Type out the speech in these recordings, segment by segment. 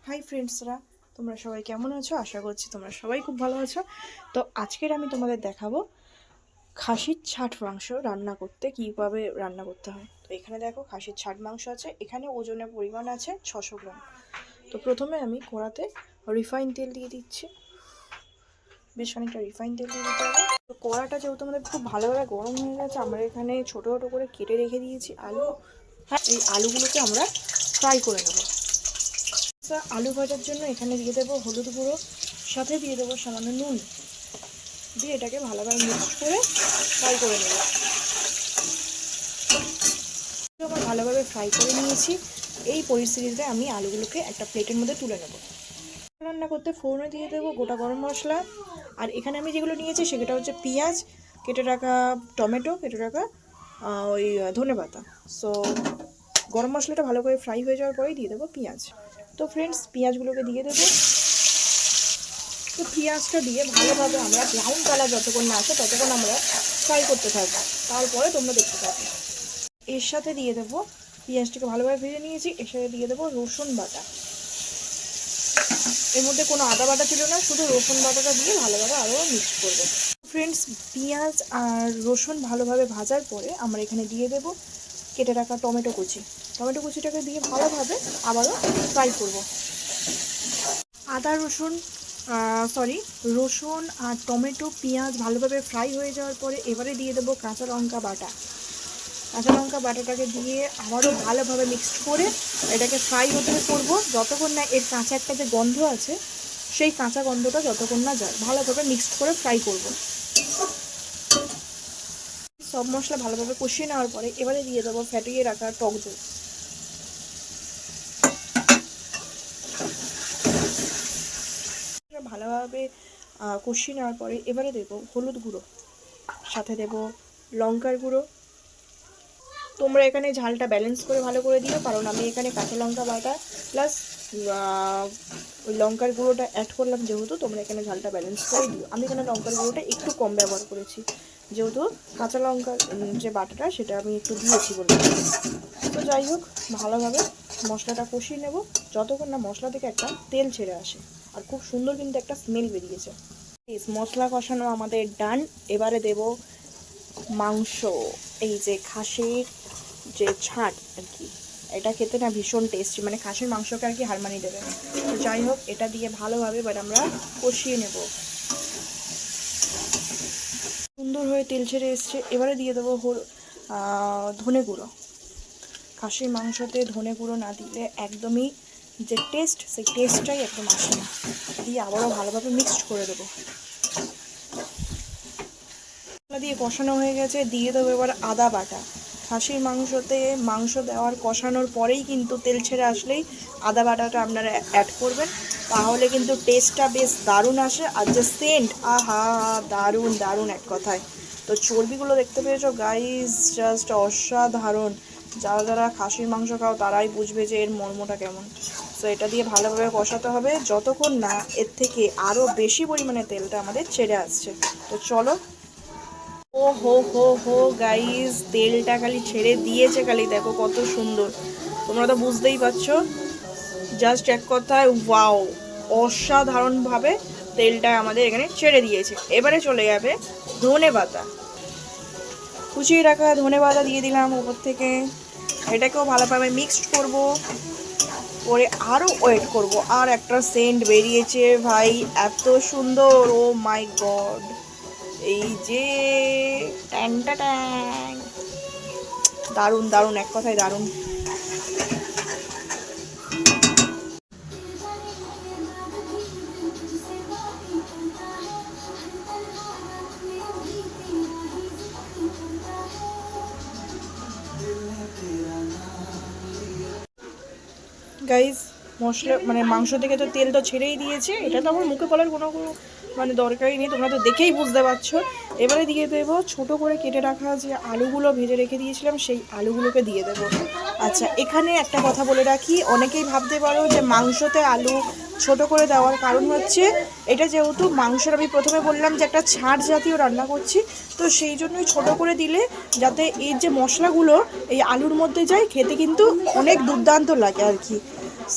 High ফ্রেন্ডসরা, তোমরা সবাই কেমন আছো? আশা করছি তোমরা সবাই খুব ভালো আছো। তো আজকের আমি তোমাদের দেখাবো খাসির ছাট মাংস রান্না করতে কীভাবে রান্না করতে হয়। তো এখানে দেখো খাসির ছাট মাংস আছে, এখানে ওজনের পরিমাণ আছে 600 গ্রাম। তো প্রথমে আমি কড়াতে রিফাইন তেল দিয়ে দিচ্ছি, বেশ খানিকটা রিফাইন তেল দিয়ে দিতে হবে। তো কড়াটা যেহেতু আমাদের খুব ভালোভাবে গরম হয়ে গেছে, আমরা এখানে ছোটো ছোটো করে কেটে রেখে দিয়েছি আলু। হ্যাঁ, এই আলুগুলোকে আমরা ফ্রাই করে নেব। আলু ভাজার জন্য এখানে দিয়ে দেবো হলুদ গুঁড়ো, সাথে দিয়ে দেবো সামান্য নুন, দিয়ে এটাকে ভালোভাবে মিক্স করে ফ্রাই করে নেব। আমার ভালোভাবে ফ্রাই করে নিয়েছি। এই পরিস্থিতিতে আমি আলুগুলোকে একটা প্লেটের মধ্যে তুলে নেব। রান্না করতে ফোড়নে দিয়ে দেবো গোটা গরম মশলা, আর এখানে আমি যেগুলো নিয়েছি সেটা হচ্ছে পেঁয়াজ, কেটে রাখা টমেটো, কেটে রাখা ওই ধনেপাতা। সো গরম মশলাটা ভালো করে ফ্রাই হয়ে যাওয়ার পরেই দিয়ে দেবো পেঁয়াজ। তো ফ্রেন্ডস, পেঁয়াজগুলোকে দিয়ে দেবো। তো পেঁয়াজটা দিয়ে ভালোভাবে আমরা ব্রাউন কালার যতক্ষণ না আসে ততক্ষণ আমরা ফ্রাই করতে থাকবো। তারপরে তোমরা দেখতে পাবে এর সাথে দিয়ে দেবো, পেঁয়াজটাকে ভালোভাবে ভেজে নিয়েছি, এর সাথে দিয়ে দেবো রসুন বাটা। এর মধ্যে কোনো আদা বাটা ছিল না, শুধু রসুন বাটাটা দিয়ে ভালোভাবে আরও মিক্স করবো। ফ্রেন্ডস, পেঁয়াজ আর রসুন ভালোভাবে ভাজার পরে আমরা এখানে দিয়ে দেবো কেটে রাখা টমেটো কুচি। টমেটো কুচিটাকে দিয়ে ভালোভাবে আবারও ফ্রাই করব। রসুন আর টমেটো পেঁয়াজ ভালোভাবে ফ্রাই হয়ে যাওয়ার পরে এবারে দিয়ে দেবো কাঁচা লঙ্কা বাটা। কাঁচা লঙ্কা বাটাটাকে দিয়ে আবারও ভালোভাবে মিক্সড করে এটাকে ফ্রাই হতে করবো যতক্ষণ না এর কাঁচা একটা যে গন্ধ আছে সেই কাঁচা গন্ধটা যতক্ষণ না যায়, ভালোভাবে মিক্সড করে ফ্রাই করব। সব মশলা ভালোভাবে কষিয়ে নেওয়ার পরে এবারে দিয়ে দেবো ফ্যাটিয়ে রাখা টক দই। ভালোভাবে কষিয়ে নেওয়ার পরে এবারে দেবো হলুদ গুঁড়ো, সাথে দেবো লঙ্কার গুঁড়ো। তোমরা এখানে ঝালটা ব্যালেন্স করে ভালো করে দিও, কারণ আমি এখানে কাঁচা লঙ্কা বাটা প্লাস ওই লঙ্কার গুঁড়োটা অ্যাড করলাম, যেহেতু তোমরা এখানে ঝালটা ব্যালেন্স করে দিও। আমি এখানে লঙ্কার গুঁড়োটা একটু কম ব্যবহার করেছি, যেহেতু কাঁচা লঙ্কার যে বাটাটা সেটা আমি একটু দিয়েছি বলে। তো যাই হোক, ভালোভাবে মশলাটা কষিয়ে নেব যতক্ষণ না মশলা থেকে একটা তেল ছেড়ে আসে, আর খুব সুন্দর কিন্তু একটা স্মেল বেরিয়েছে। মশলা কষানো আমাদের ডান। এবারে দেব মাংস, এই যে খাসির যে ছাট আর কি, এটা খেতে না ভীষণ টেস্টি, মানে খাসির মাংসকে আর কি হার মানিয়ে দেবে। তো যাই হোক, এটা দিয়ে ভালোভাবে এবার আমরা কষিয়ে নেব। সুন্দর হয়ে তেল ছেড়ে এসছে, এবারে দিয়ে দেবো ধনে গুঁড়ো। খাসির মাংসতে ধনে গুঁড়ো না দিলে একদমই যে টেস্ট, সেই টেস্টটাই একদম আসে না। দিয়ে আবারও ভালোভাবে মিক্সড করে দেবো। দিয়ে কষানো হয়ে গেছে, দিয়ে দেবো এবার আদা বাটা। খাসির মাংসতে মাংস দেওয়ার কষানোর পরেই কিন্তু তেল ছেড়ে আসলেই আদা বাটাটা আপনারা অ্যাড করবেন, তাহলে কিন্তু টেস্টটা বেশ দারুণ আসে। আর যে সেন্ট, আহা, দারুণ দারুণ এক কথায়। তো চর্বিগুলো দেখতে পেয়েছো গাইস, জাস্ট অসাধারণ। যারা যারা খাসির মাংস খাও তারাই বুঝবে যে এর মর্মটা কেমন। তো এটা দিয়ে ভালোভাবে কষাতে হবে যতক্ষণ না এর থেকে আরও বেশি পরিমাণে তেলটা আমাদের ছেড়ে আসছে। তো চলো। ও হো হো হো গাইস, তেলটা খালি ছেড়ে দিয়েছে, খালি দেখো কত সুন্দর। তোমরা তো বুঝতেই পারছো, জাস্ট এক কথায় ওয়াও, অসাধারণভাবে তেলটা আমাদের এখানে ছেড়ে দিয়েছে। এবারে চলে যাবে ধনে পাতা, কুচিয়ে রাখা ধনে পাতা দিয়ে দিলাম উপর থেকে। এটাকেও ভালোভাবে মিক্সড করব, করে আরও ওয়েট করব। আর একটা সেন্ট বেরিয়েছে ভাই, এত সুন্দর, ও মাই গড। এই যে ট্যাংটা ট্যাং, দারুণ দারুণ, এক কথায় দারুণ। গাইজ, মশলা মানে মাংস থেকে তো তেল তো ছেড়েই দিয়েছে, এটা তো আমার মুখে বলার কোনো মানে দরকারই নেই, তোমরা তো দেখেই বুঝতে পারছো। এবারে দিয়ে দেবো ছোটো করে কেটে রাখা যে আলুগুলো ভেজে রেখে দিয়েছিলাম, সেই আলুগুলোকে দিয়ে দেবো। আচ্ছা, এখানে একটা কথা বলে রাখি, অনেকেই ভাবতে পারো যে মাংসতে আলু ছোট করে দেওয়ার কারণ হচ্ছে এটা যেহেতু মাংসের, আমি প্রথমে বললাম যে একটা ছাড় জাতীয় রান্না করছি, তো সেই জন্যই ছোট করে দিলে যাতে এর যে মশলাগুলো এই আলুর মধ্যে যায়, খেতে কিন্তু অনেক দুর্দান্ত লাগে আর কি।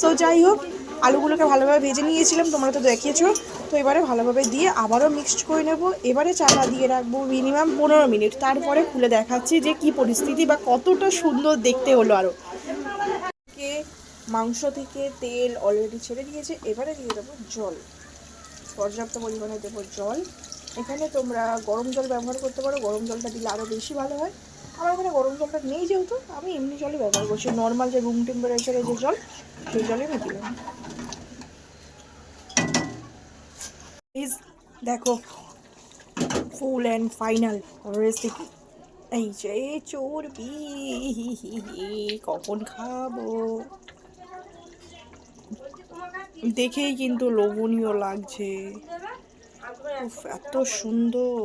সো যাই হোক, আলুগুলোকে ভালোভাবে ভেজে নিয়েছিলাম, তোমরা তো দেখিয়েছো। তো এবারে ভালোভাবে দিয়ে আবারও মিক্সড করে নেব। এবারে চাপা দিয়ে রাখবো মিনিমাম 15 মিনিট, তারপরে খুলে দেখাচ্ছি যে কি পরিস্থিতি বা কতটা সুন্দর দেখতে হলো। আরও মাংস থেকে তেল অলরেডি ছেড়ে দিয়েছে, এবারে দিয়ে দেবো জল, পর্যাপ্ত পরিমাণে দেবো জল। এখানে তোমরা গরম জল ব্যবহার করতে পারো, গরম জলটা দিলে আরও বেশি ভালো হয়। আমার এখানে গরম জলটা নেই যেহেতু আমি এমনি জলই ব্যবহার করছি, নর্মাল যে রুম টেম্পারেচারে যে জল, সেই জলে আমি দিলাম। প্লিজ দেখো ফুল অ্যান্ড ফাইনাল রেসিপি। এই যে চর্বি, কখন খাবো, দেখেই কিন্তু লোভনীয় লাগছে, উফ এত সুন্দর।